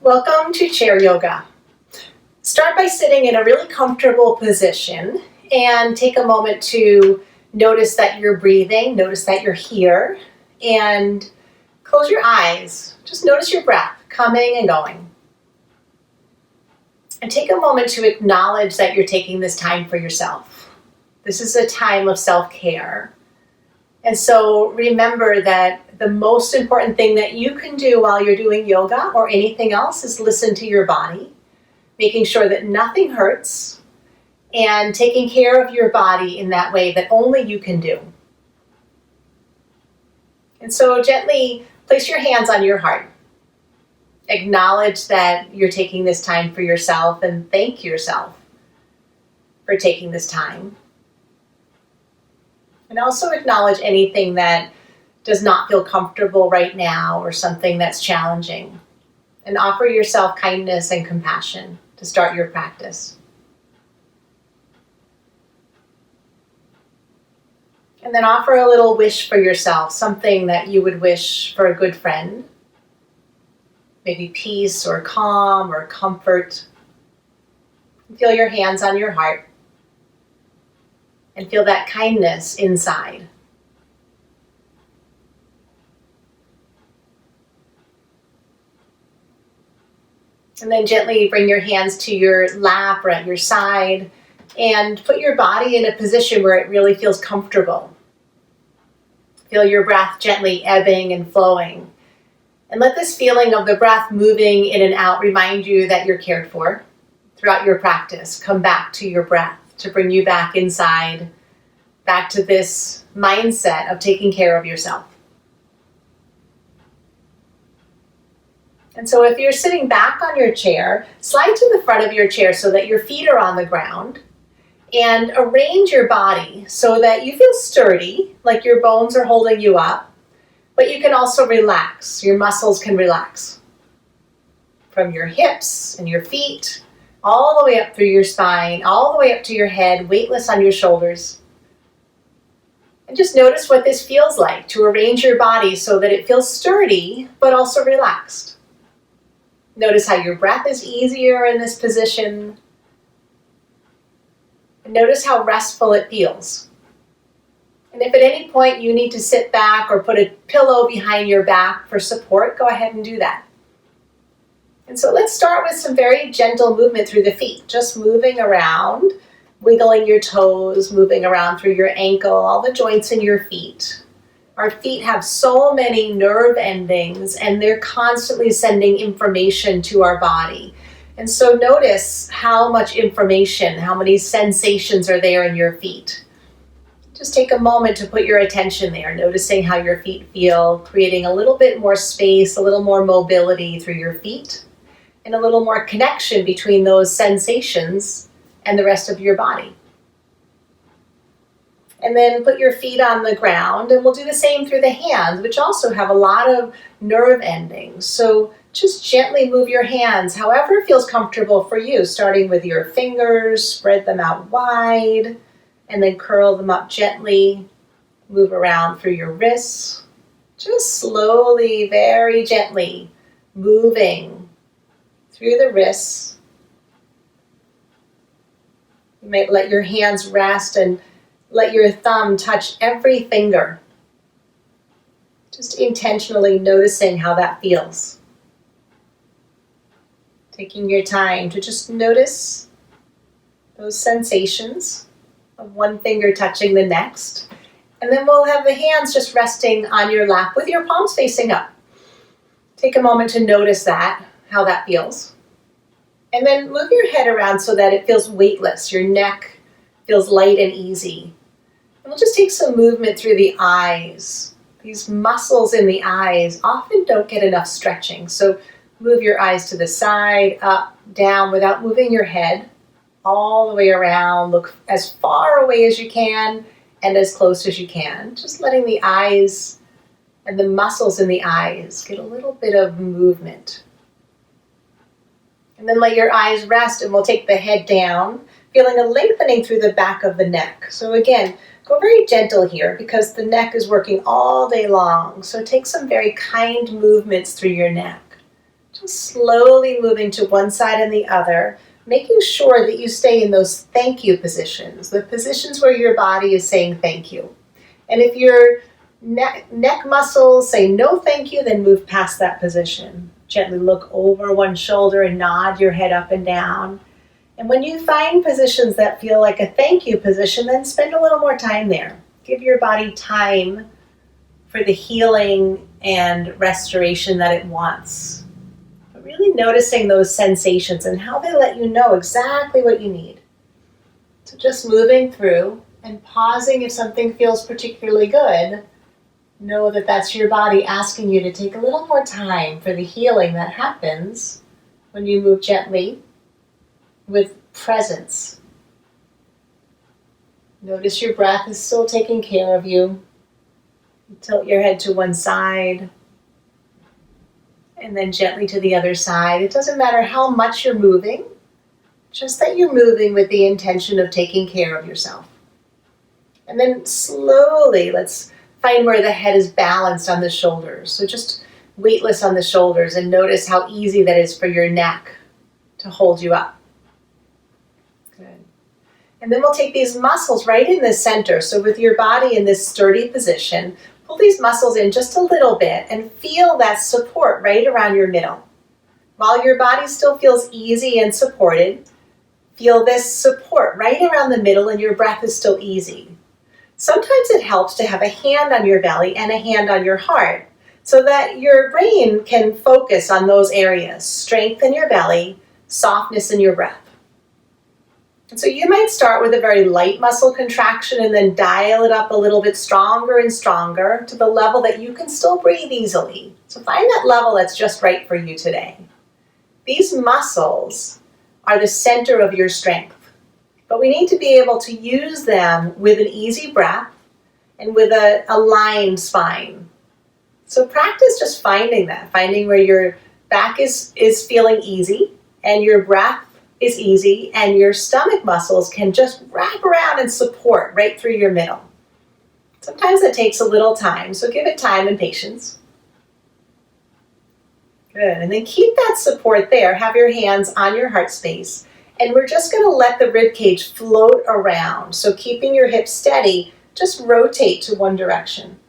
Welcome to chair yoga. Start by sitting in a really comfortable position and take a moment to notice that you're breathing, notice that you're here, and close your eyes. Just notice your breath coming and going. And take a moment to acknowledge that you're taking this time for yourself. This is a time of self-care. And so remember that the most important thing that you can do while you're doing yoga or anything else is listen to your body, making sure that nothing hurts, and taking care of your body in that way that only you can do. And so gently place your hands on your heart. Acknowledge that you're taking this time for yourself and thank yourself for taking this time. And also acknowledge anything that does not feel comfortable right now or something that's challenging. And offer yourself kindness and compassion to start your practice. And then offer a little wish for yourself, something that you would wish for a good friend. Maybe peace or calm or comfort. Feel your hands on your heart. And feel that kindness inside. And then gently bring your hands to your lap or at your side and put your body in a position where it really feels comfortable. Feel your breath gently ebbing and flowing. And let this feeling of the breath moving in and out remind you that you're cared for throughout your practice. Come back to your breath to bring you back inside, back to this mindset of taking care of yourself. And so if you're sitting back on your chair, slide to the front of your chair so that your feet are on the ground and arrange your body so that you feel sturdy, like your bones are holding you up, but you can also relax. Your muscles can relax from your hips and your feet, all the way up through your spine, all the way up to your head, weightless on your shoulders. And just notice what this feels like to arrange your body so that it feels sturdy, but also relaxed. Notice how your breath is easier in this position. And notice how restful it feels. And if at any point you need to sit back or put a pillow behind your back for support, go ahead and do that. And so let's start with some very gentle movement through the feet, just moving around, wiggling your toes, moving around through your ankle, all the joints in your feet. Our feet have so many nerve endings and they're constantly sending information to our body. And so notice how much information, how many sensations are there in your feet. Just take a moment to put your attention there, noticing how your feet feel, creating a little bit more space, a little more mobility through your feet, and a little more connection between those sensations and the rest of your body. And then put your feet on the ground, and we'll do the same through the hands, which also have a lot of nerve endings. So just gently move your hands, however feels comfortable for you, starting with your fingers, spread them out wide, and then curl them up gently. Move around through your wrists, just slowly, very gently, moving through the wrists. You might let your hands rest and let your thumb touch every finger. Just intentionally noticing how that feels. Taking your time to just notice those sensations of one finger touching the next. And then we'll have the hands just resting on your lap with your palms facing up. Take a moment to notice that, how that feels. And then move your head around so that it feels weightless. Your neck feels light and easy. And we'll just take some movement through the eyes. These muscles in the eyes often don't get enough stretching. So move your eyes to the side, up, down, without moving your head. All the way around. Look as far away as you can and as close as you can. Just letting the eyes and the muscles in the eyes get a little bit of movement. And then let your eyes rest, and we'll take the head down, feeling a lengthening through the back of the neck. So again, go very gentle here because the neck is working all day long. So take some very kind movements through your neck. Just slowly moving to one side and the other, making sure that you stay in those thank you positions, the positions where your body is saying thank you. And if your neck muscles say no thank you, then move past that position. Gently look over one shoulder and nod your head up and down. And when you find positions that feel like a thank you position, then spend a little more time there. Give your body time for the healing and restoration that it wants. But really noticing those sensations and how they let you know exactly what you need. So just moving through and pausing if something feels particularly good. Know that that's your body asking you to take a little more time for the healing that happens when you move gently with presence. Notice your breath is still taking care of you. Tilt your head to one side and then gently to the other side. It doesn't matter how much you're moving, just that you're moving with the intention of taking care of yourself. And then slowly, let's find where the head is balanced on the shoulders. So just weightless on the shoulders, and notice how easy that is for your neck to hold you up. Good. And then we'll take these muscles right in the center. So with your body in this sturdy position, pull these muscles in just a little bit and feel that support right around your middle. While your body still feels easy and supported, feel this support right around the middle and your breath is still easy. Sometimes it helps to have a hand on your belly and a hand on your heart so that your brain can focus on those areas. Strength in your belly, softness in your breath. And so you might start with a very light muscle contraction and then dial it up a little bit stronger and stronger to the level that you can still breathe easily. So find that level that's just right for you today. These muscles are the center of your strength. But we need to be able to use them with an easy breath and with an aligned spine. So practice just finding that, finding where your back is feeling easy and your breath is easy and your stomach muscles can just wrap around and support right through your middle. Sometimes it takes a little time, so give it time and patience. Good, and then keep that support there. Have your hands on your heart space. And we're just going to let the rib cage float around. So keeping your hips steady, just rotate to one direction.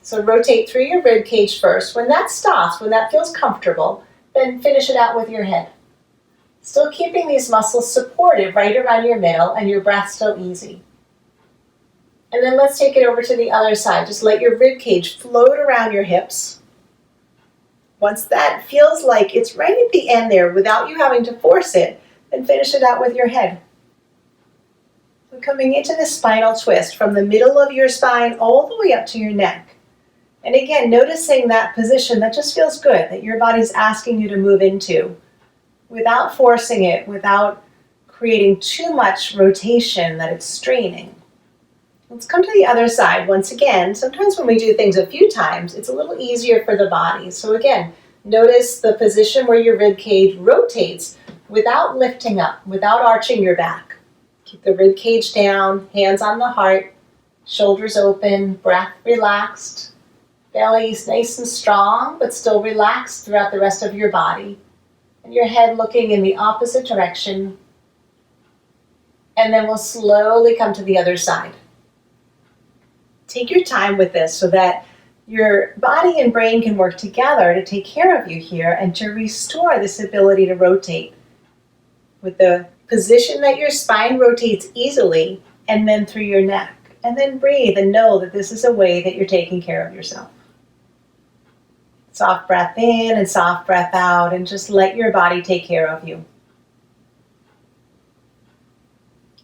So rotate through your rib cage first. When that stops, when that feels comfortable, then finish it out with your head. Still keeping these muscles supported right around your middle and your breath still easy. And then let's take it over to the other side. Just let your rib cage float around your hips. Once that feels like it's right at the end there without you having to force it, then finish it out with your head. So coming into the spinal twist from the middle of your spine all the way up to your neck. And again, noticing that position that just feels good, that your body's asking you to move into without forcing it, without creating too much rotation that it's straining. Let's come to the other side once again. Sometimes when we do things a few times, it's a little easier for the body. So again, notice the position where your rib cage rotates without lifting up, without arching your back. Keep the rib cage down, hands on the heart, shoulders open, breath relaxed, belly's nice and strong, but still relaxed throughout the rest of your body. And your head looking in the opposite direction. And then we'll slowly come to the other side. Take your time with this so that your body and brain can work together to take care of you here and to restore this ability to rotate. With the position that your spine rotates easily and then through your neck. And then breathe and know that this is a way that you're taking care of yourself. Soft breath in and soft breath out and just let your body take care of you.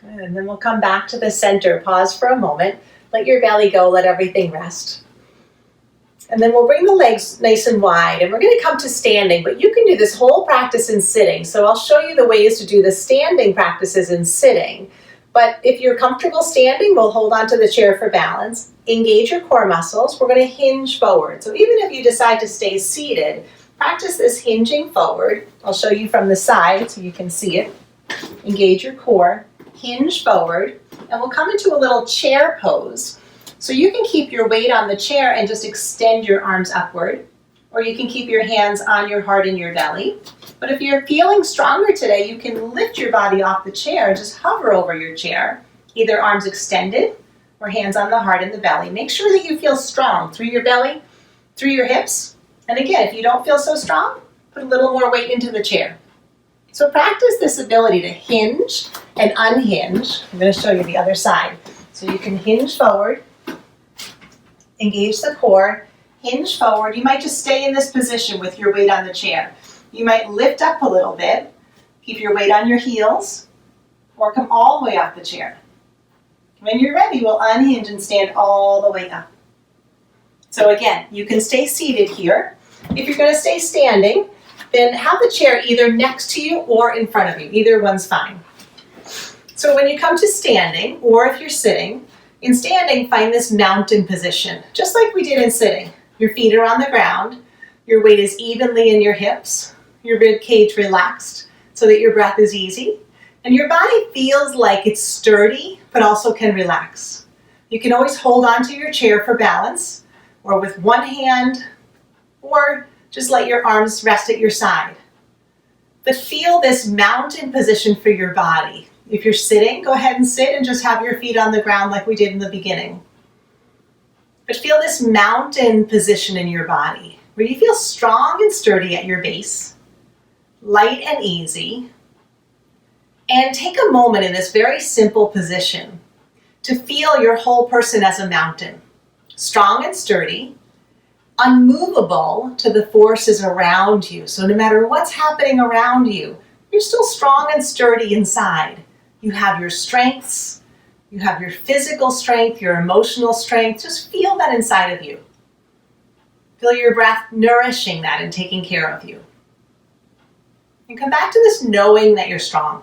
Good. And then we'll come back to the center. Pause for a moment. Let your belly go. Let everything rest. And then we'll bring the legs nice and wide, and we're going to come to standing, but you can do this whole practice in sitting. So I'll show you the ways to do the standing practices in sitting. But if you're comfortable standing, we'll hold on to the chair for balance. Engage your core muscles. We're going to hinge forward. So even if you decide to stay seated, practice this hinging forward. I'll show you from the side so you can see it. Engage your core, hinge forward, and we'll come into a little chair pose. So you can keep your weight on the chair and just extend your arms upward, or you can keep your hands on your heart and your belly. But if you're feeling stronger today, you can lift your body off the chair and just hover over your chair, either arms extended or hands on the heart and the belly. Make sure that you feel strong through your belly, through your hips. And again, if you don't feel so strong, put a little more weight into the chair. So practice this ability to hinge and unhinge. I'm going to show you the other side. So you can hinge forward, engage the core, hinge forward. You might just stay in this position with your weight on the chair. You might lift up a little bit, keep your weight on your heels, or come all the way off the chair. When you're ready, we'll unhinge and stand all the way up. So again, you can stay seated here. If you're going to stay standing, then have the chair either next to you or in front of you. Either one's fine. So when you come to standing, or if you're sitting, in standing, find this mountain position, just like we did in sitting. Your feet are on the ground, your weight is evenly in your hips, your rib cage relaxed so that your breath is easy, and your body feels like it's sturdy, but also can relax. You can always hold onto your chair for balance, or with one hand, or just let your arms rest at your side. But feel this mountain position for your body. If you're sitting, go ahead and sit and just have your feet on the ground like we did in the beginning. But feel this mountain position in your body, where you feel strong and sturdy at your base, light and easy. And take a moment in this very simple position to feel your whole person as a mountain, strong and sturdy, unmovable to the forces around you. So no matter what's happening around you, you're still strong and sturdy inside. You have your strengths, you have your physical strength, your emotional strength. Just feel that inside of you. Feel your breath nourishing that and taking care of you. And come back to this knowing that you're strong.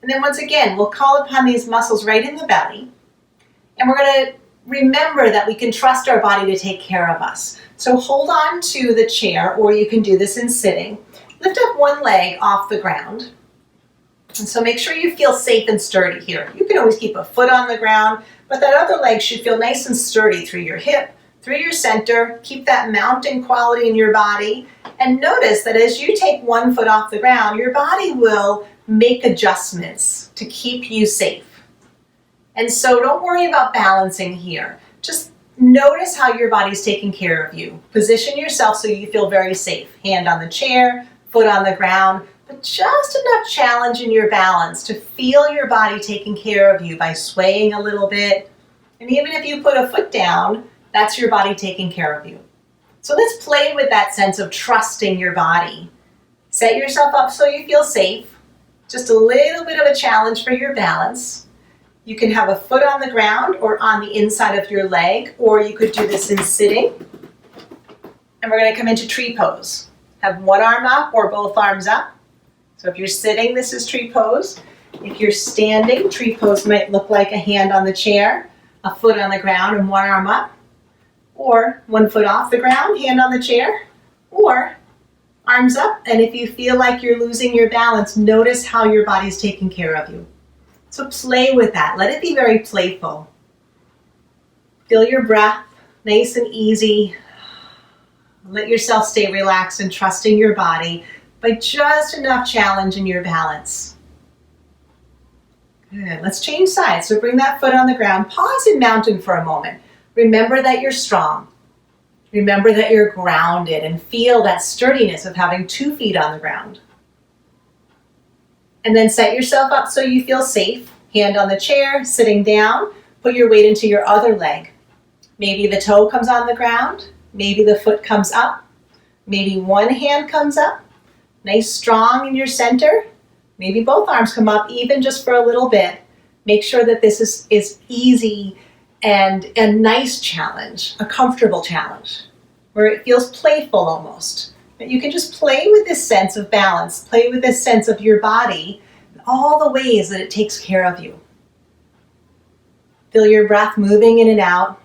And then once again, we'll call upon these muscles right in the belly. And we're going to remember that we can trust our body to take care of us. So hold on to the chair, or you can do this in sitting. Lift up one leg off the ground. And so make sure you feel safe and sturdy here. You can always keep a foot on the ground, but that other leg should feel nice and sturdy through your hip, through your center. Keep that mountain quality in your body. And notice that as you take one foot off the ground, your body will make adjustments to keep you safe. And so don't worry about balancing here. Just notice how your body's taking care of you. Position yourself so you feel very safe. Hand on the chair, foot on the ground, but just enough challenge in your balance to feel your body taking care of you by swaying a little bit. And even if you put a foot down, that's your body taking care of you. So let's play with that sense of trusting your body. Set yourself up so you feel safe. Just a little bit of a challenge for your balance. You can have a foot on the ground or on the inside of your leg, or you could do this in sitting. And we're going to come into tree pose. Have one arm up or both arms up. So if you're sitting, this is tree pose. If you're standing, tree pose might look like a hand on the chair, a foot on the ground, and one arm up. Or one foot off the ground, hand on the chair, or arms up. And if you feel like you're losing your balance, notice how your body's taking care of you. So play with that. Let it be very playful. Feel your breath, nice and easy. Let yourself stay relaxed and trusting your body by just enough challenge in your balance. Good. Let's change sides. So bring that foot on the ground. Pause in mountain for a moment. Remember that you're strong. Remember that you're grounded and feel that sturdiness of having 2 feet on the ground. And then set yourself up so you feel safe. Hand on the chair, sitting down. Put your weight into your other leg. Maybe the toe comes on the ground. Maybe the foot comes up. Maybe one hand comes up. Nice, strong in your center. Maybe both arms come up, even just for a little bit. Make sure that this is easy and a nice challenge, a comfortable challenge, where it feels playful almost. That you can just play with this sense of balance, play with this sense of your body, and all the ways that it takes care of you. Feel your breath moving in and out.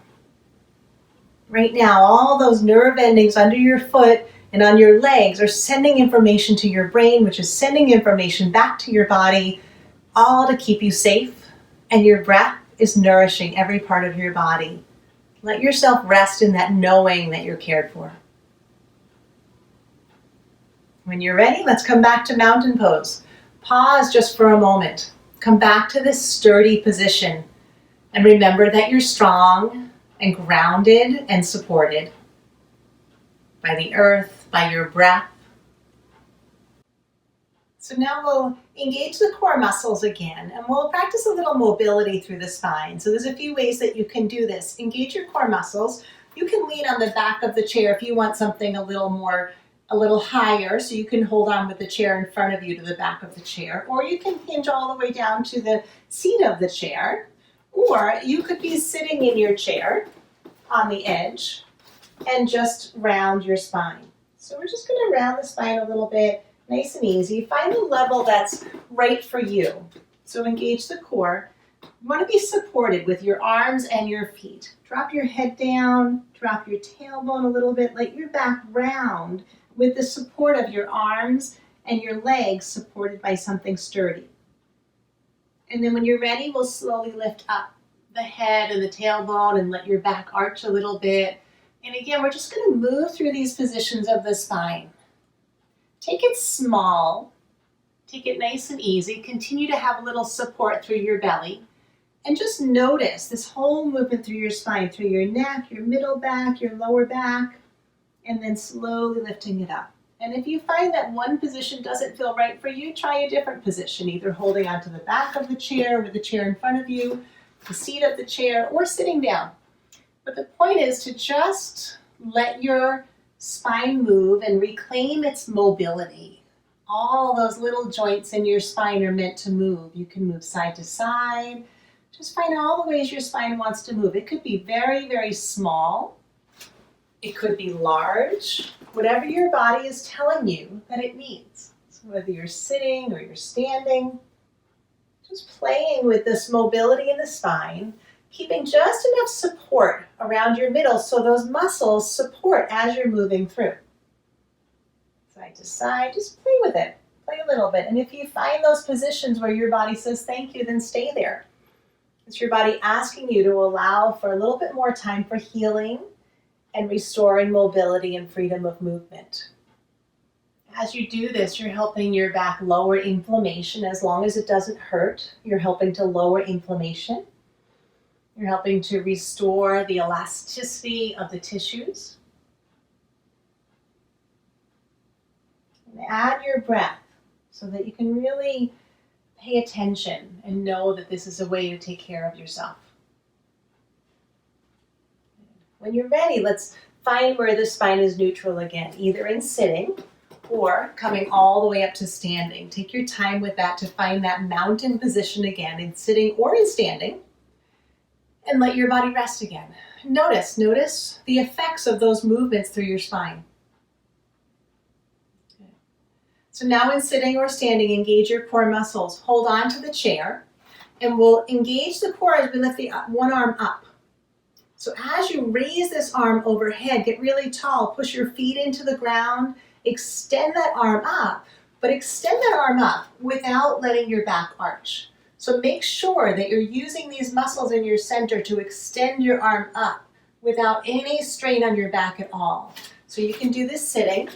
Right now, all those nerve endings under your foot and on your legs are sending information to your brain, which is sending information back to your body, all to keep you safe. And your breath is nourishing every part of your body. Let yourself rest in that knowing that you're cared for. When you're ready, let's come back to mountain pose. Pause just for a moment. Come back to this sturdy position and remember that you're strong and grounded and supported by the earth, by your breath. So now we'll engage the core muscles again, and we'll practice a little mobility through the spine. So there's a few ways that you can do this. Engage your core muscles. You can lean on the back of the chair if you want something a little higher, so you can hold on with the chair in front of you to the back of the chair, or you can hinge all the way down to the seat of the chair, or you could be sitting in your chair on the edge and just round your spine. So we're just going to round the spine a little bit, nice and easy. Find a level that's right for you. So engage the core. You want to be supported with your arms and your feet. Drop your head down, drop your tailbone a little bit, let your back round with the support of your arms and your legs supported by something sturdy. And then when you're ready, we'll slowly lift up the head and the tailbone and let your back arch a little bit. And again, we're just going to move through these positions of the spine. Take it small, take it nice and easy. Continue to have a little support through your belly. And just notice this whole movement through your spine, through your neck, your middle back, your lower back, and then slowly lifting it up. And if you find that one position doesn't feel right for you, try a different position, either holding onto the back of the chair with the chair in front of you, the seat of the chair, or sitting down. But the point is to just let your spine move and reclaim its mobility. All those little joints in your spine are meant to move. You can move side to side. Just find all the ways your spine wants to move. It could be very, very small. It could be large. Whatever your body is telling you that it needs. So whether you're sitting or you're standing, just playing with this mobility in the spine, keeping just enough support around your middle so those muscles support as you're moving through. Side to side, just play with it. Play a little bit. And if you find those positions where your body says thank you, then stay there. It's your body asking you to allow for a little bit more time for healing and restoring mobility and freedom of movement. As you do this, you're helping your back lower inflammation. As long as it doesn't hurt, you're helping to lower inflammation. You're helping to restore the elasticity of the tissues. And add your breath so that you can really pay attention and know that this is a way to take care of yourself. When you're ready, let's find where the spine is neutral again, either in sitting or coming all the way up to standing. Take your time with that to find that mountain position again in sitting or in standing, and let your body rest again. Notice the effects of those movements through your spine. Okay. So now in sitting or standing, engage your core muscles. Hold on to the chair, and we'll engage the core as we lift the one arm up. So as you raise this arm overhead, get really tall, push your feet into the ground, extend that arm up, but extend that arm up without letting your back arch. So make sure that you're using these muscles in your center to extend your arm up without any strain on your back at all. So you can do this sitting,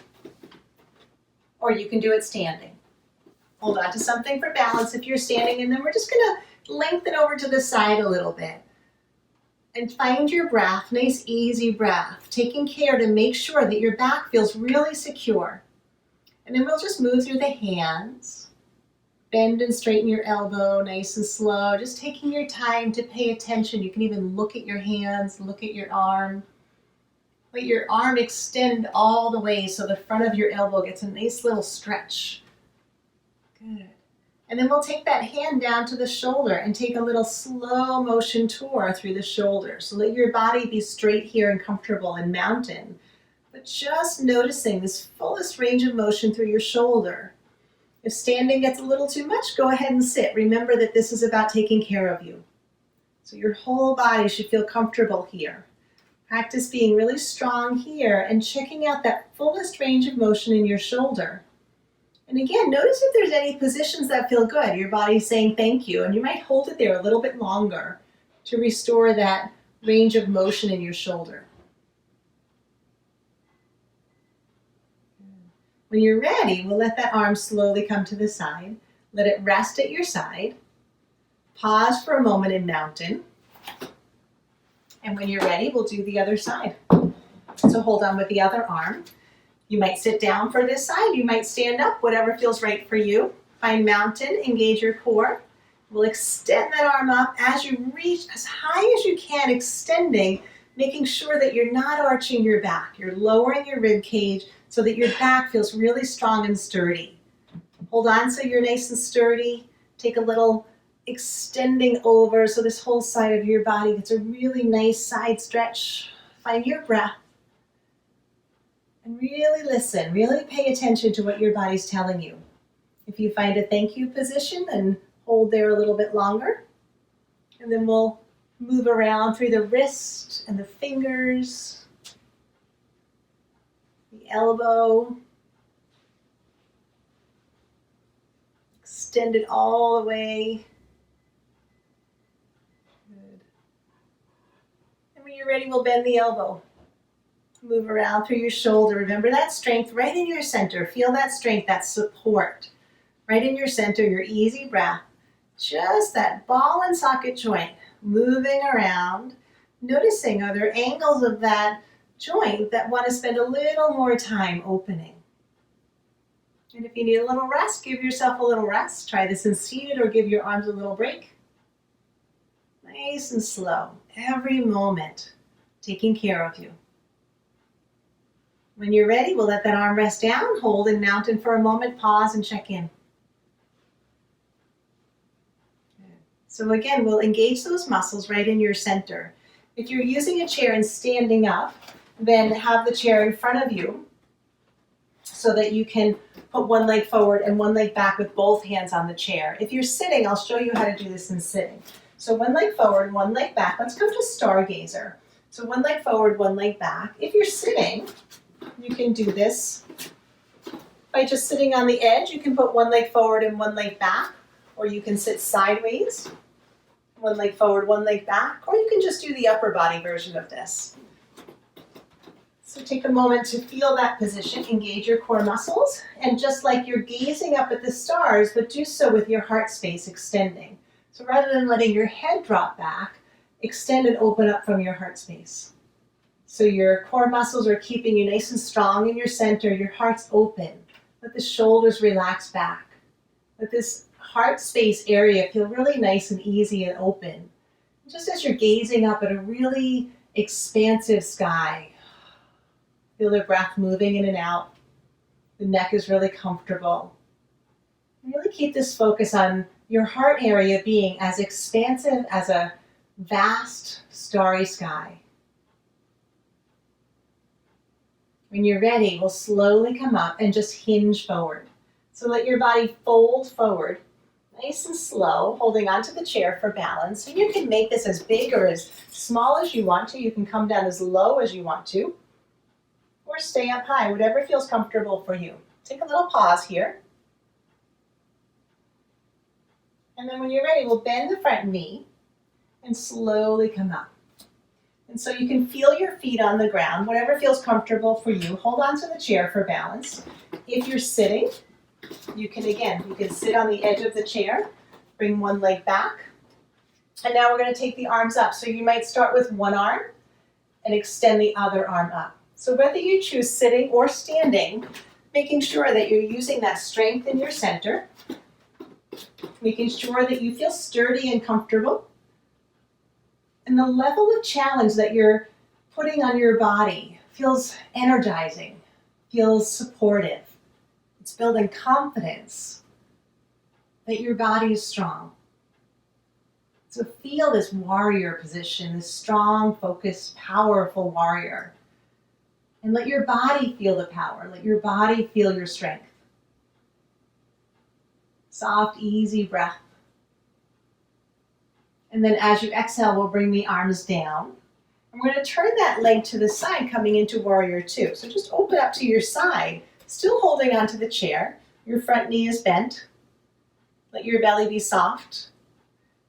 or you can do it standing. Hold on to something for balance if you're standing, and then we're just gonna lengthen over to the side a little bit. And find your breath, nice easy breath, taking care to make sure that your back feels really secure. And then we'll just move through the hands. Bend and straighten your elbow, nice and slow, just taking your time to pay attention. You can even look at your hands, look at your arm. Let your arm extend all the way so the front of your elbow gets a nice little stretch. Good. And then we'll take that hand down to the shoulder and take a little slow motion tour through the shoulder. So let your body be straight here and comfortable in mountain, but just noticing this fullest range of motion through your shoulder. If standing gets a little too much, go ahead and sit. Remember that this is about taking care of you. So your whole body should feel comfortable here. Practice being really strong here and checking out that fullest range of motion in your shoulder. And again, notice if there's any positions that feel good. Your body's saying thank you, and you might hold it there a little bit longer to restore that range of motion in your shoulder. When you're ready, we'll let that arm slowly come to the side. Let it rest at your side. Pause for a moment in mountain. And when you're ready, we'll do the other side. So hold on with the other arm. You might sit down for this side. You might stand up, whatever feels right for you. Find mountain, engage your core. We'll extend that arm up as you reach as high as you can, extending, making sure that you're not arching your back. You're lowering your rib cage so that your back feels really strong and sturdy. Hold on so you're nice and sturdy. Take a little extending over so this whole side of your body gets a really nice side stretch. Find your breath. And really listen, really pay attention to what your body's telling you. If you find a thank you position, then hold there a little bit longer. And then we'll move around through the wrist and the fingers, the elbow. Extend it all the way. Good. And when you're ready, we'll bend the elbow. Move around through your shoulder. Remember that strength right in your center. Feel that strength, that support. Right in your center, your easy breath. Just that ball and socket joint moving around. Noticing, are there angles of that joint that want to spend a little more time opening? And if you need a little rest, give yourself a little rest. Try this in seated or give your arms a little break. Nice and slow. Every moment taking care of you. When you're ready, we'll let that arm rest down. Hold in mountain for a moment. Pause and check in. So again, we'll engage those muscles right in your center. If you're using a chair and standing up, then have the chair in front of you so that you can put one leg forward and one leg back with both hands on the chair. If you're sitting, I'll show you how to do this in sitting. So one leg forward, one leg back. Let's go to Stargazer. So one leg forward, one leg back. If you're sitting, you can do this by just sitting on the edge. You can put one leg forward and one leg back, or you can sit sideways, one leg forward, one leg back, or you can just do the upper body version of this. So take a moment to feel that position, engage your core muscles, and just like you're gazing up at the stars, but do so with your heart space extending. So rather than letting your head drop back, extend and open up from your heart space. So your core muscles are keeping you nice and strong in your center, your heart's open. Let the shoulders relax back. Let this heart space area feel really nice and easy and open. Just as you're gazing up at a really expansive sky, feel the breath moving in and out. The neck is really comfortable. Really keep this focus on your heart area being as expansive as a vast starry sky. When you're ready, we'll slowly come up and just hinge forward. So let your body fold forward, nice and slow, holding onto the chair for balance. So you can make this as big or as small as you want to. You can come down as low as you want to, or stay up high, whatever feels comfortable for you. Take a little pause here. And then when you're ready, we'll bend the front knee and slowly come up. And so you can feel your feet on the ground, whatever feels comfortable for you. Hold on to the chair for balance. If you're sitting, you can sit on the edge of the chair, bring one leg back. And now we're going to take the arms up. So you might start with one arm and extend the other arm up. So whether you choose sitting or standing, making sure that you're using that strength in your center, making sure that you feel sturdy and comfortable. And the level of challenge that you're putting on your body feels energizing, feels supportive. It's building confidence that your body is strong. So feel this warrior position, this strong, focused, powerful warrior. And let your body feel the power. Let your body feel your strength. Soft, easy breath. And then as you exhale, we'll bring the arms down. And we're going to turn that leg to the side, coming into warrior two. So just open up to your side, still holding onto the chair. Your front knee is bent. Let your belly be soft.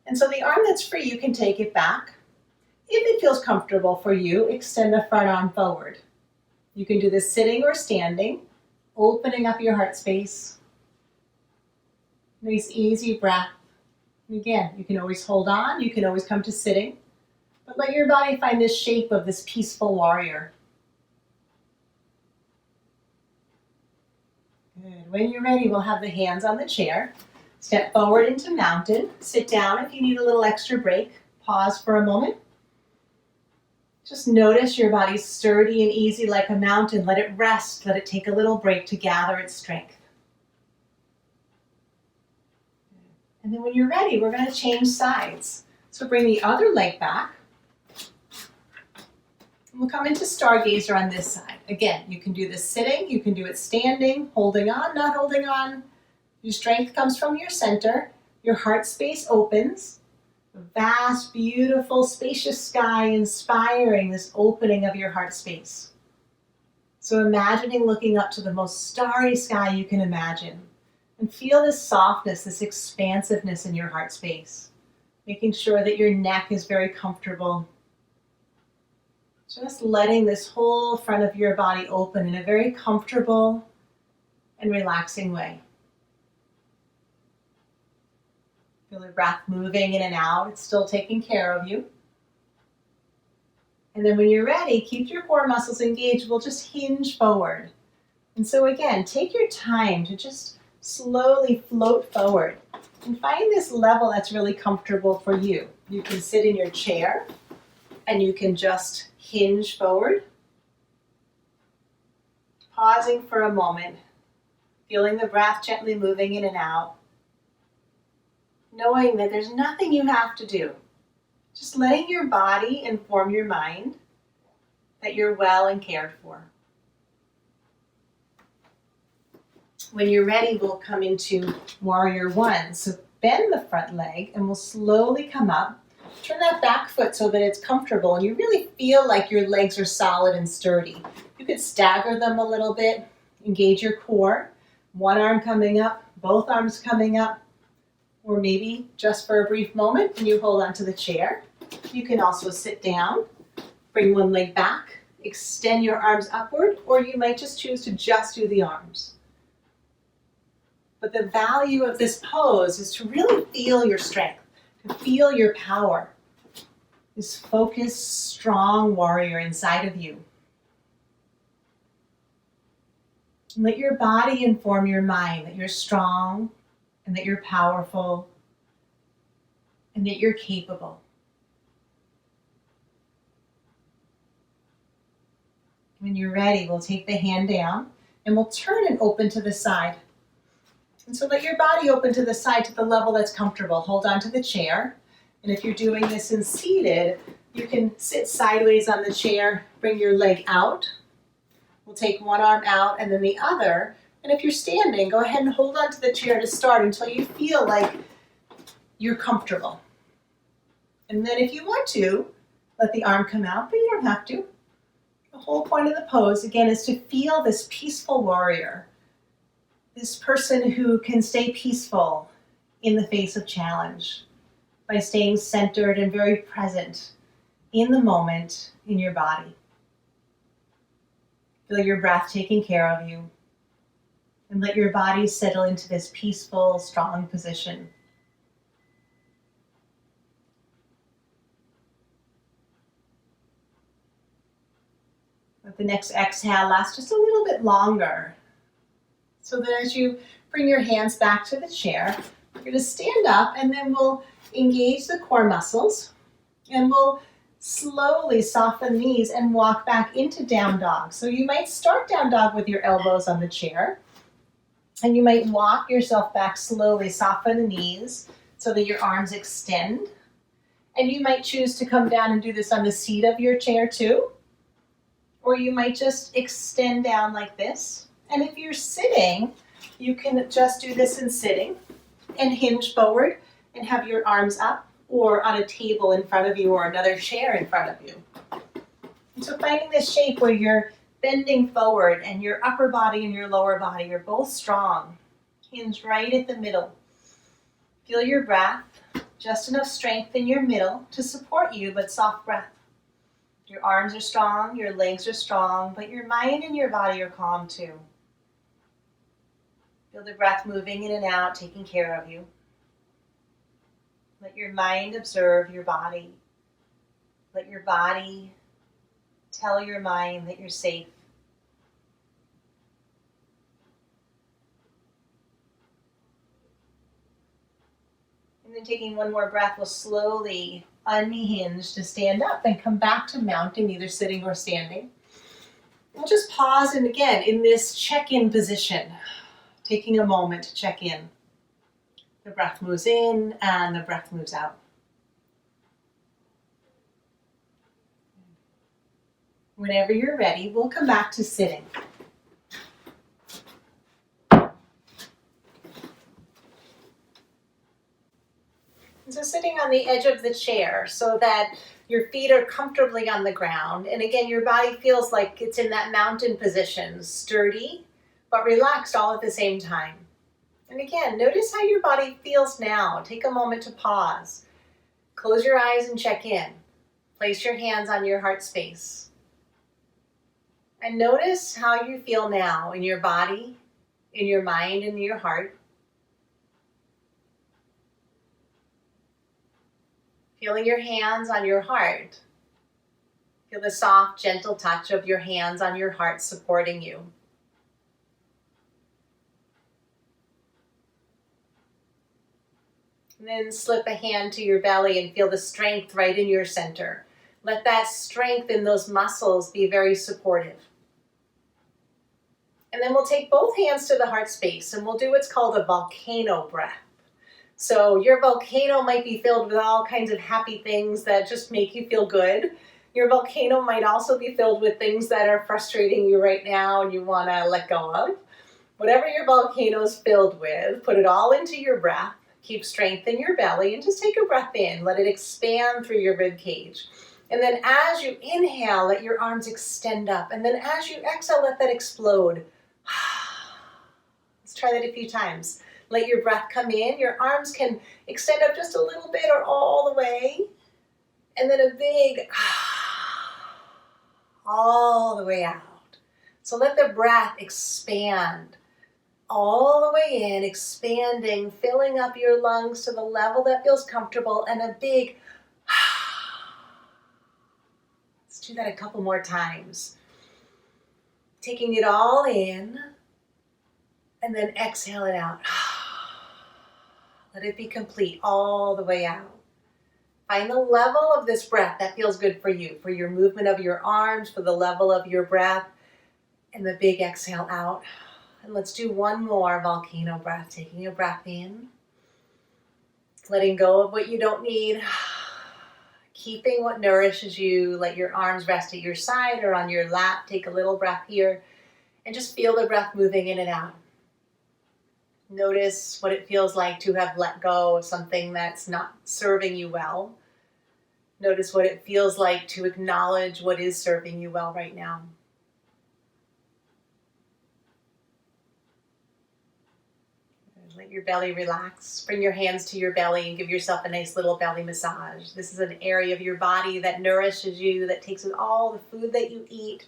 And so the arm that's free, you can take it back. If it feels comfortable for you, extend the front arm forward. You can do this sitting or standing, opening up your heart space. Nice easy breath. And again, you can always hold on, you can always come to sitting, but let your body find this shape of this peaceful warrior. Good. When you're ready, we'll have the hands on the chair. Step forward into mountain. Sit down if you need a little extra break. Pause for a moment. Just notice your body's sturdy and easy like a mountain. Let it rest. Let it take a little break to gather its strength. And then when you're ready, we're going to change sides. So bring the other leg back. We'll come into Stargazer on this side. Again, you can do this sitting, you can do it standing, holding on, not holding on. Your strength comes from your center. Your heart space opens. A vast, beautiful, spacious sky inspiring this opening of your heart space. So imagining looking up to the most starry sky you can imagine. And feel this softness, this expansiveness in your heart space. Making sure that your neck is very comfortable. Just letting this whole front of your body open in a very comfortable and relaxing way. Feel the breath moving in and out. It's still taking care of you. And then when you're ready, keep your core muscles engaged. We'll just hinge forward. And so again, take your time to just slowly float forward and find this level that's really comfortable for you. You can sit in your chair and you can just hinge forward. Pausing for a moment, feeling the breath gently moving in and out. Knowing that there's nothing you have to do. Just letting your body inform your mind that you're well and cared for. When you're ready, we'll come into Warrior One. So bend the front leg and we'll slowly come up. Turn that back foot so that it's comfortable and you really feel like your legs are solid and sturdy. You could stagger them a little bit, engage your core. One arm coming up, both arms coming up, or maybe just for a brief moment and you hold onto the chair. You can also sit down, bring one leg back, extend your arms upward, or you might just choose to just do the arms. But the value of this pose is to really feel your strength, to feel your power. This focused, strong warrior inside of you. And let your body inform your mind that you're strong and that you're powerful and that you're capable. When you're ready, we'll take the hand down and we'll turn and open to the side. And so let your body open to the side to the level that's comfortable. Hold on to the chair. And if you're doing this in seated, you can sit sideways on the chair, bring your leg out. We'll take one arm out and then the other. And if you're standing, go ahead and hold on to the chair to start until you feel like you're comfortable. And then if you want to, let the arm come out, but you don't have to. The whole point of the pose, again, is to feel this peaceful warrior. This person who can stay peaceful in the face of challenge by staying centered and very present in the moment in your body. Feel your breath taking care of you and let your body settle into this peaceful, strong position. Let the next exhale last just a little bit longer. So that as you bring your hands back to the chair, we're going to stand up and then we'll engage the core muscles and we'll slowly soften these and walk back into down dog. So you might start down dog with your elbows on the chair and you might walk yourself back slowly, soften the knees so that your arms extend. And you might choose to come down and do this on the seat of your chair too. Or you might just extend down like this. And if you're sitting, you can just do this in sitting and hinge forward and have your arms up or on a table in front of you or another chair in front of you. And so finding this shape where you're bending forward and your upper body and your lower body are both strong. Hinge right at the middle. Feel your breath, just enough strength in your middle to support you, but soft breath. Your arms are strong, your legs are strong, but your mind and your body are calm too. Feel the breath moving in and out, taking care of you. Let your mind observe your body. Let your body tell your mind that you're safe. And then taking one more breath, we'll slowly unhinge to stand up and come back to mountain, either sitting or standing. We'll just pause and again in this check-in position, taking a moment to check in. The breath moves in and the breath moves out. Whenever you're ready, we'll come back to sitting. So sitting on the edge of the chair so that your feet are comfortably on the ground. And again, your body feels like it's in that mountain position, sturdy, but relaxed all at the same time. And again, notice how your body feels now. Take a moment to pause. Close your eyes and check in. Place your hands on your heart space. And notice how you feel now in your body, in your mind, and in your heart. Feeling your hands on your heart. Feel the soft, gentle touch of your hands on your heart supporting you. And then slip a hand to your belly and feel the strength right in your center. Let that strength in those muscles be very supportive. And then we'll take both hands to the heart space and we'll do what's called a volcano breath. So your volcano might be filled with all kinds of happy things that just make you feel good. Your volcano might also be filled with things that are frustrating you right now and you want to let go of. Whatever your volcano is filled with, put it all into your breath. Keep strength in your belly and just take a breath in. Let it expand through your rib cage. And then as you inhale, let your arms extend up. And then as you exhale, let that explode. Let's try that a few times. Let your breath come in. Your arms can extend up just a little bit or all the way. And then a big all the way out. So let the breath expand all the way in, expanding, filling up your lungs to the level that feels comfortable, and a big let's do that a couple more times. Taking it all in, and then exhale it out. Let it be complete all the way out. Find the level of this breath that feels good for you, for your movement of your arms, for the level of your breath, and the big exhale out. And let's do one more volcano breath. Taking a breath in, letting go of what you don't need, keeping what nourishes you. Let your arms rest at your side or on your lap. Take a little breath here and just feel the breath moving in and out. Notice what it feels like to have let go of something that's not serving you well. Notice what it feels like to acknowledge what is serving you well right now. Let your belly relax. Bring your hands to your belly and give yourself a nice little belly massage. This is an area of your body that nourishes you, that takes in all the food that you eat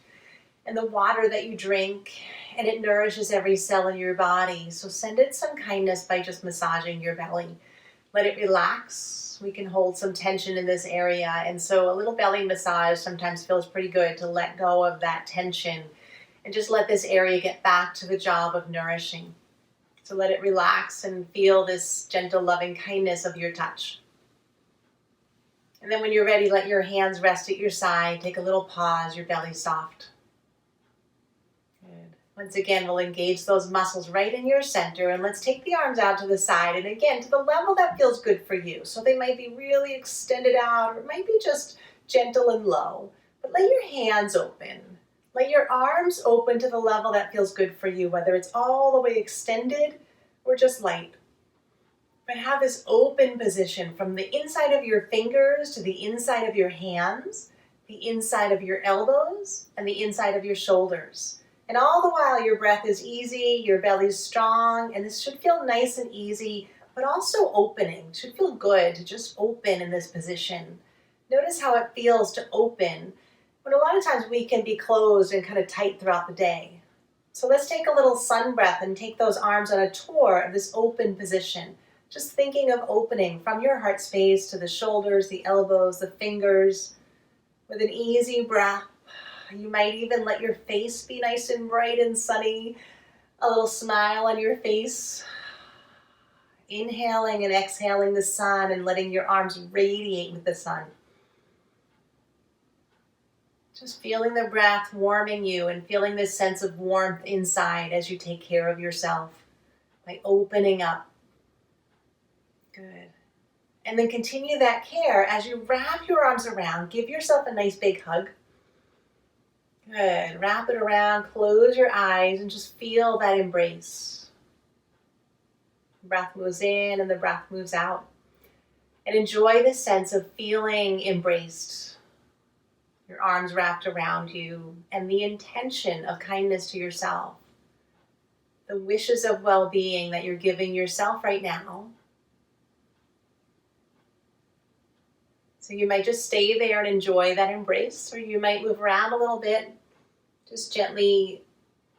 and the water that you drink, and it nourishes every cell in your body. So send it some kindness by just massaging your belly. Let it relax. We can hold some tension in this area, and so a little belly massage sometimes feels pretty good to let go of that tension and just let this area get back to the job of nourishing. So let it relax and feel this gentle, loving kindness of your touch. And then when you're ready, let your hands rest at your side. Take a little pause, your belly soft. Good. Once again, we'll engage those muscles right in your center, and let's take the arms out to the side, and again, to the level that feels good for you. So they might be really extended out, or it might be just gentle and low. But let your hands open. Let your arms open to the level that feels good for you, whether it's all the way extended or just light. But have this open position from the inside of your fingers to the inside of your hands, the inside of your elbows, and the inside of your shoulders. And all the while your breath is easy, your belly's strong, and this should feel nice and easy, but also opening. It should feel good to just open in this position. Notice how it feels to open But a lot of times we can be closed and kind of tight throughout the day. So let's take a little sun breath and take those arms on a tour of this open position. Just thinking of opening from your heart space to the shoulders, the elbows, the fingers. With an easy breath, you might even let your face be nice and bright and sunny. A little smile on your face. Inhaling and exhaling the sun and letting your arms radiate with the sun. Just feeling the breath warming you and feeling this sense of warmth inside as you take care of yourself by opening up. Good. And then continue that care as you wrap your arms around. Give yourself a nice big hug. Good. Wrap it around, close your eyes, and just feel that embrace. The breath moves in and the breath moves out. And enjoy the sense of feeling embraced. Your arms wrapped around you, and the intention of kindness to yourself. The wishes of well-being that you're giving yourself right now. So you might just stay there and enjoy that embrace, or you might move around a little bit, just gently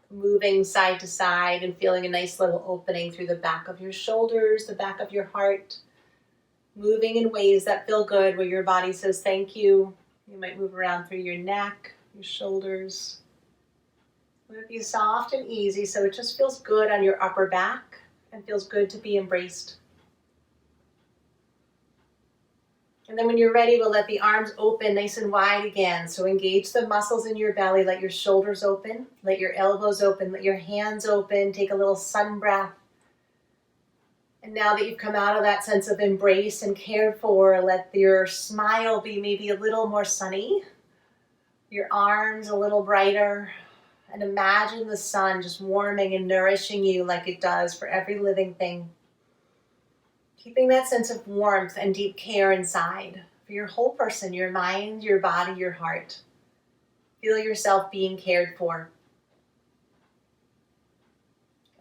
moving side to side and feeling a nice little opening through the back of your shoulders, the back of your heart, moving in ways that feel good, where your body says thank you. You might move around through your neck, your shoulders. Let it be soft and easy so it just feels good on your upper back and feels good to be embraced. And then when you're ready, we'll let the arms open nice and wide again. So engage the muscles in your belly. Let your shoulders open. Let your elbows open. Let your hands open. Take a little sun breath. And now that you've come out of that sense of embrace and cared for, let your smile be maybe a little more sunny. Your arms a little brighter. And imagine the sun just warming and nourishing you like it does for every living thing. Keeping that sense of warmth and deep care inside for your whole person, your mind, your body, your heart. Feel yourself being cared for.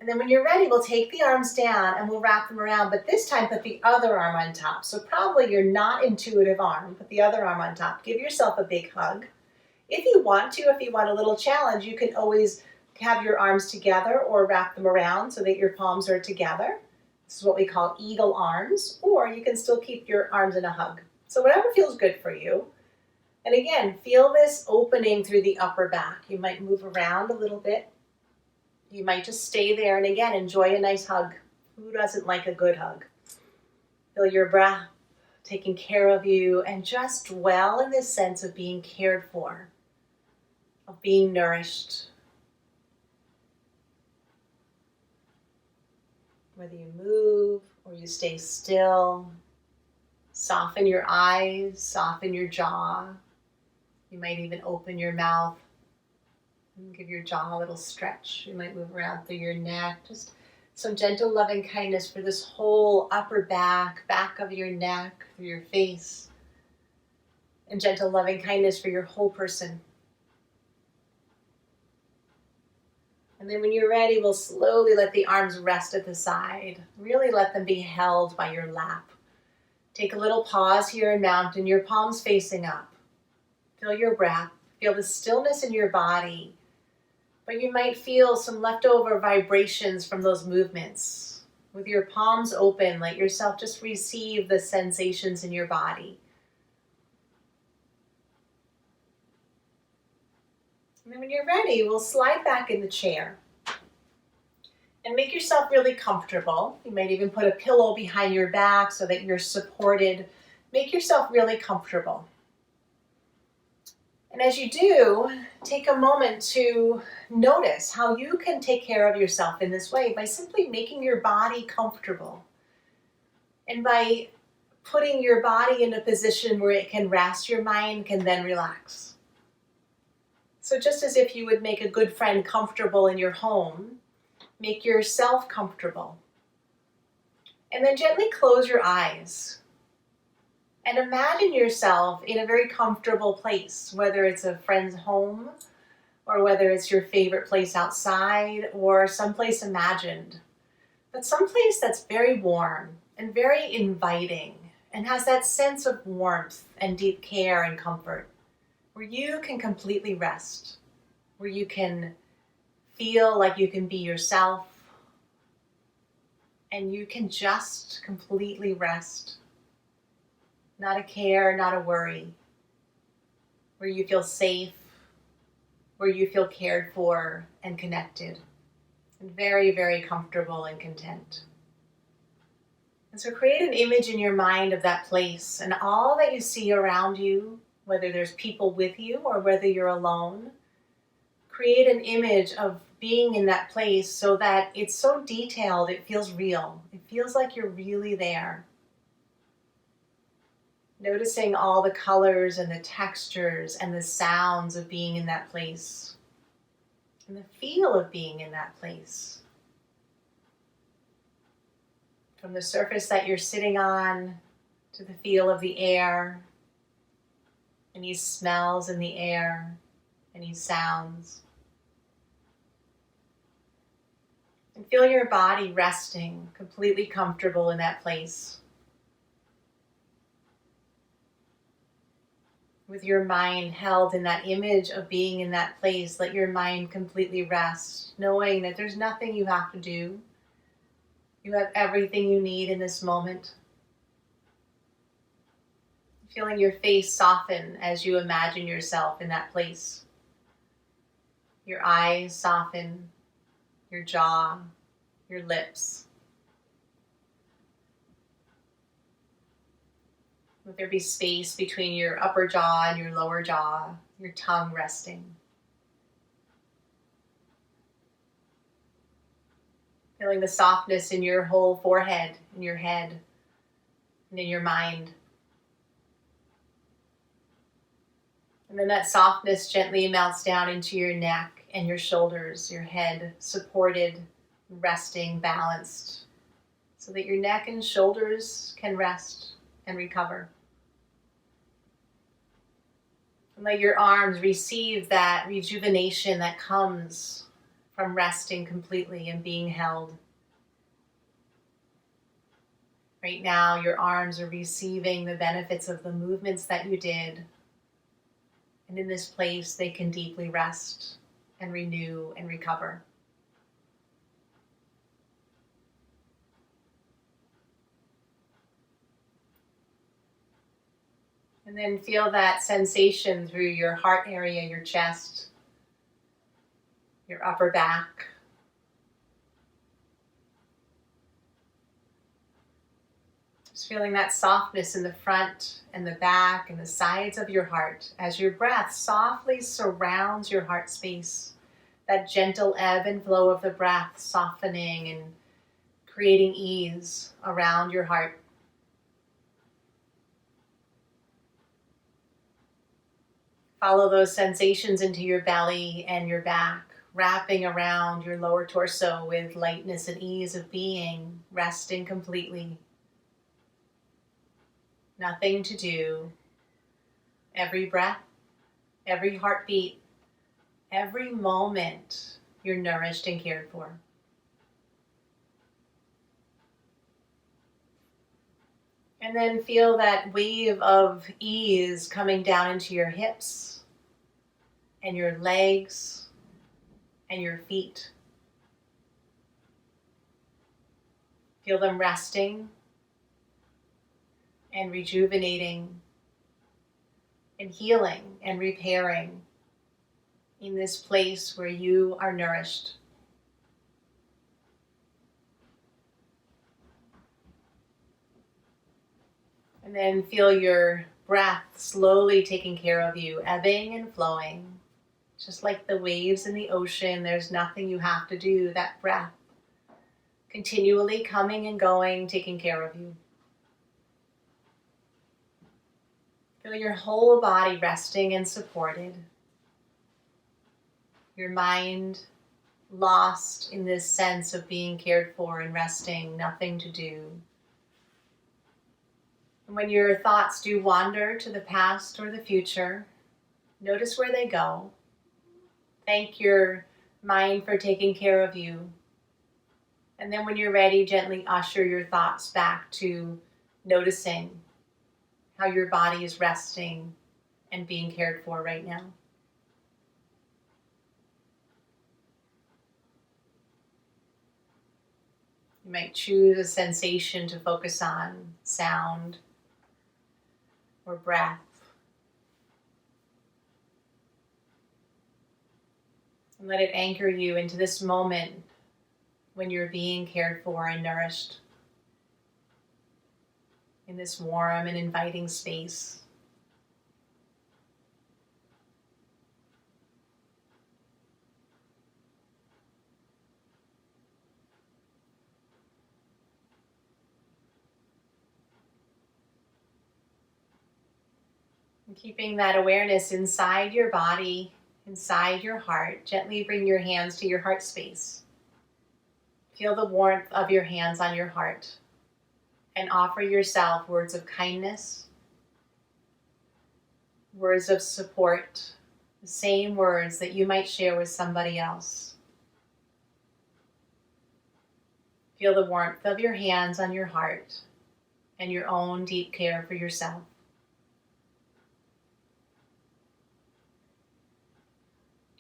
And then when you're ready, we'll take the arms down and we'll wrap them around, but this time put the other arm on top. So probably your not intuitive arm, put the other arm on top. Give yourself a big hug. If you want a little challenge, you can always have your arms together or wrap them around so that your palms are together. This is what we call eagle arms, or you can still keep your arms in a hug. So whatever feels good for you. And again, feel this opening through the upper back. You might move around a little bit. You might just stay there and again, enjoy a nice hug. Who doesn't like a good hug? Feel your breath taking care of you and just dwell in this sense of being cared for, of being nourished. Whether you move or you stay still, soften your eyes, soften your jaw. You might even open your mouth and give your jaw a little stretch. You might move around through your neck. Just some gentle loving kindness for this whole upper back, back of your neck, through your face. And gentle loving kindness for your whole person. And then when you're ready, we'll slowly let the arms rest at the side. Really let them be held by your lap. Take a little pause here and mountain, your palms facing up. Feel your breath. Feel the stillness in your body. But you might feel some leftover vibrations from those movements. With your palms open, let yourself just receive the sensations in your body. And then when you're ready, we'll slide back in the chair and make yourself really comfortable. You might even put a pillow behind your back so that you're supported. Make yourself really comfortable. And as you do, take a moment to notice how you can take care of yourself in this way by simply making your body comfortable. And by putting your body in a position where it can rest, your mind can then relax. So just as if you would make a good friend comfortable in your home, make yourself comfortable. And then gently close your eyes. And imagine yourself in a very comfortable place, whether it's a friend's home, or whether it's your favorite place outside, or someplace imagined. But someplace that's very warm and very inviting, and has that sense of warmth and deep care and comfort. where you can completely rest, where you can feel like you can be yourself, and you can just completely rest. Not a care, not a worry, where you feel safe, where you feel cared for and connected, and very, very comfortable and content. And so create an image in your mind of that place and all that you see around you, whether there's people with you or whether you're alone. Create an image of being in that place so that it's so detailed, it feels real. It feels like you're really there. Noticing all the colors and the textures and the sounds of being in that place. And the feel of being in that place. From the surface that you're sitting on to the feel of the air, any smells in the air, any sounds. And feel your body resting, completely comfortable in that place. With your mind held in that image of being in that place, let your mind completely rest, knowing that there's nothing you have to do. You have everything you need in this moment. Feeling your face soften as you imagine yourself in that place. Your eyes soften, your jaw, your lips. Let there be space between your upper jaw and your lower jaw, your tongue resting. Feeling the softness in your whole forehead, in your head, and in your mind. And then that softness gently melts down into your neck and your shoulders, your head supported, resting, balanced, so that your neck and shoulders can rest and recover. And let your arms receive that rejuvenation that comes from resting completely and being held. Right now, your arms are receiving the benefits of the movements that you did. And in this place, they can deeply rest and renew and recover. And then feel that sensation through your heart area, your chest, your upper back. Just feeling that softness in the front and the back and the sides of your heart as your breath softly surrounds your heart space. That gentle ebb and flow of the breath softening and creating ease around your heart. Follow those sensations into your belly and your back, wrapping around your lower torso with lightness and ease of being, resting completely. Nothing to do. Every breath, every heartbeat, every moment, you're nourished and cared for. And then feel that wave of ease coming down into your hips and your legs and your feet. Feel them resting and rejuvenating and healing and repairing in this place where you are nourished. And then feel your breath slowly taking care of you, ebbing and flowing. Just like the waves in the ocean, there's nothing you have to do. That breath continually coming and going, taking care of you. Feel your whole body resting and supported. Your mind lost in this sense of being cared for and resting, nothing to do. And when your thoughts do wander to the past or the future, notice where they go. Thank your mind for taking care of you. And then when you're ready, gently usher your thoughts back to noticing how your body is resting and being cared for right now. You might choose a sensation to focus on, sound or breath. And let it anchor you into this moment when you're being cared for and nourished in this warm and inviting space. And keeping that awareness inside your body, inside your heart, gently bring your hands to your heart space. Feel the warmth of your hands on your heart and offer yourself words of kindness, words of support, the same words that you might share with somebody else. Feel the warmth of your hands on your heart and your own deep care for yourself.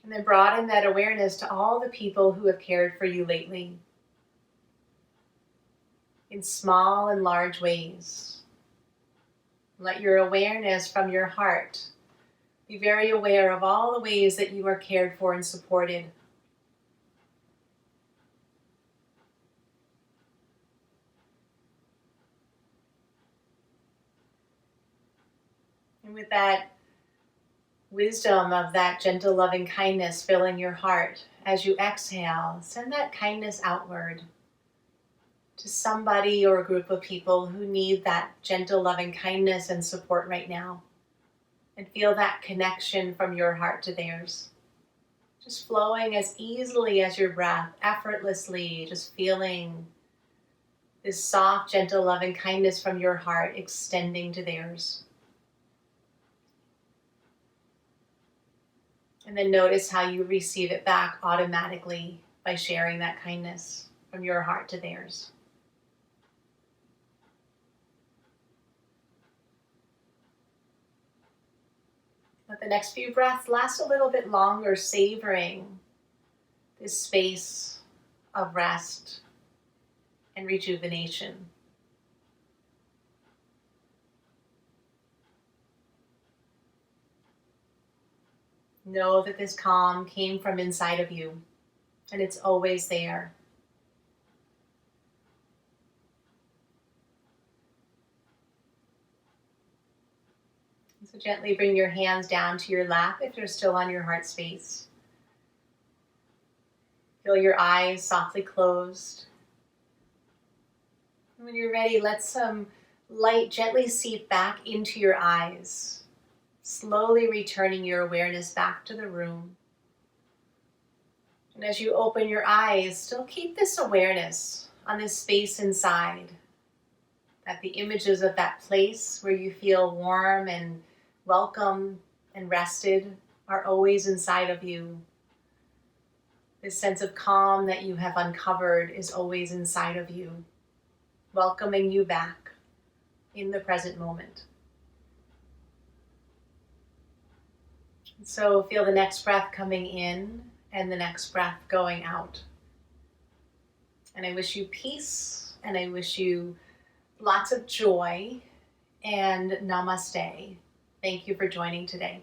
And then broaden that awareness to all the people who have cared for you lately, in small and large ways. Let your awareness from your heart be very aware of all the ways that you are cared for and supported. And with that wisdom of that gentle loving kindness filling your heart, as you exhale, send that kindness outward to somebody or a group of people who need that gentle loving kindness and support right now. And feel that connection from your heart to theirs. Just flowing as easily as your breath, effortlessly, just feeling this soft, gentle loving kindness from your heart extending to theirs. And then notice how you receive it back automatically by sharing that kindness from your heart to theirs. Let the next few breaths last a little bit longer, savoring this space of rest and rejuvenation. Know that this calm came from inside of you, and it's always there. So gently bring your hands down to your lap if they're still on your heart space. Feel your eyes softly closed. And when you're ready, let some light gently seep back into your eyes, slowly returning your awareness back to the room. And as you open your eyes, still keep this awareness on this space inside, that the images of that place where you feel warm and welcome and rested are always inside of you. This sense of calm that you have uncovered is always inside of you, welcoming you back in the present moment. So feel the next breath coming in and the next breath going out. And I wish you peace, and I wish you lots of joy, and namaste. Thank you for joining today.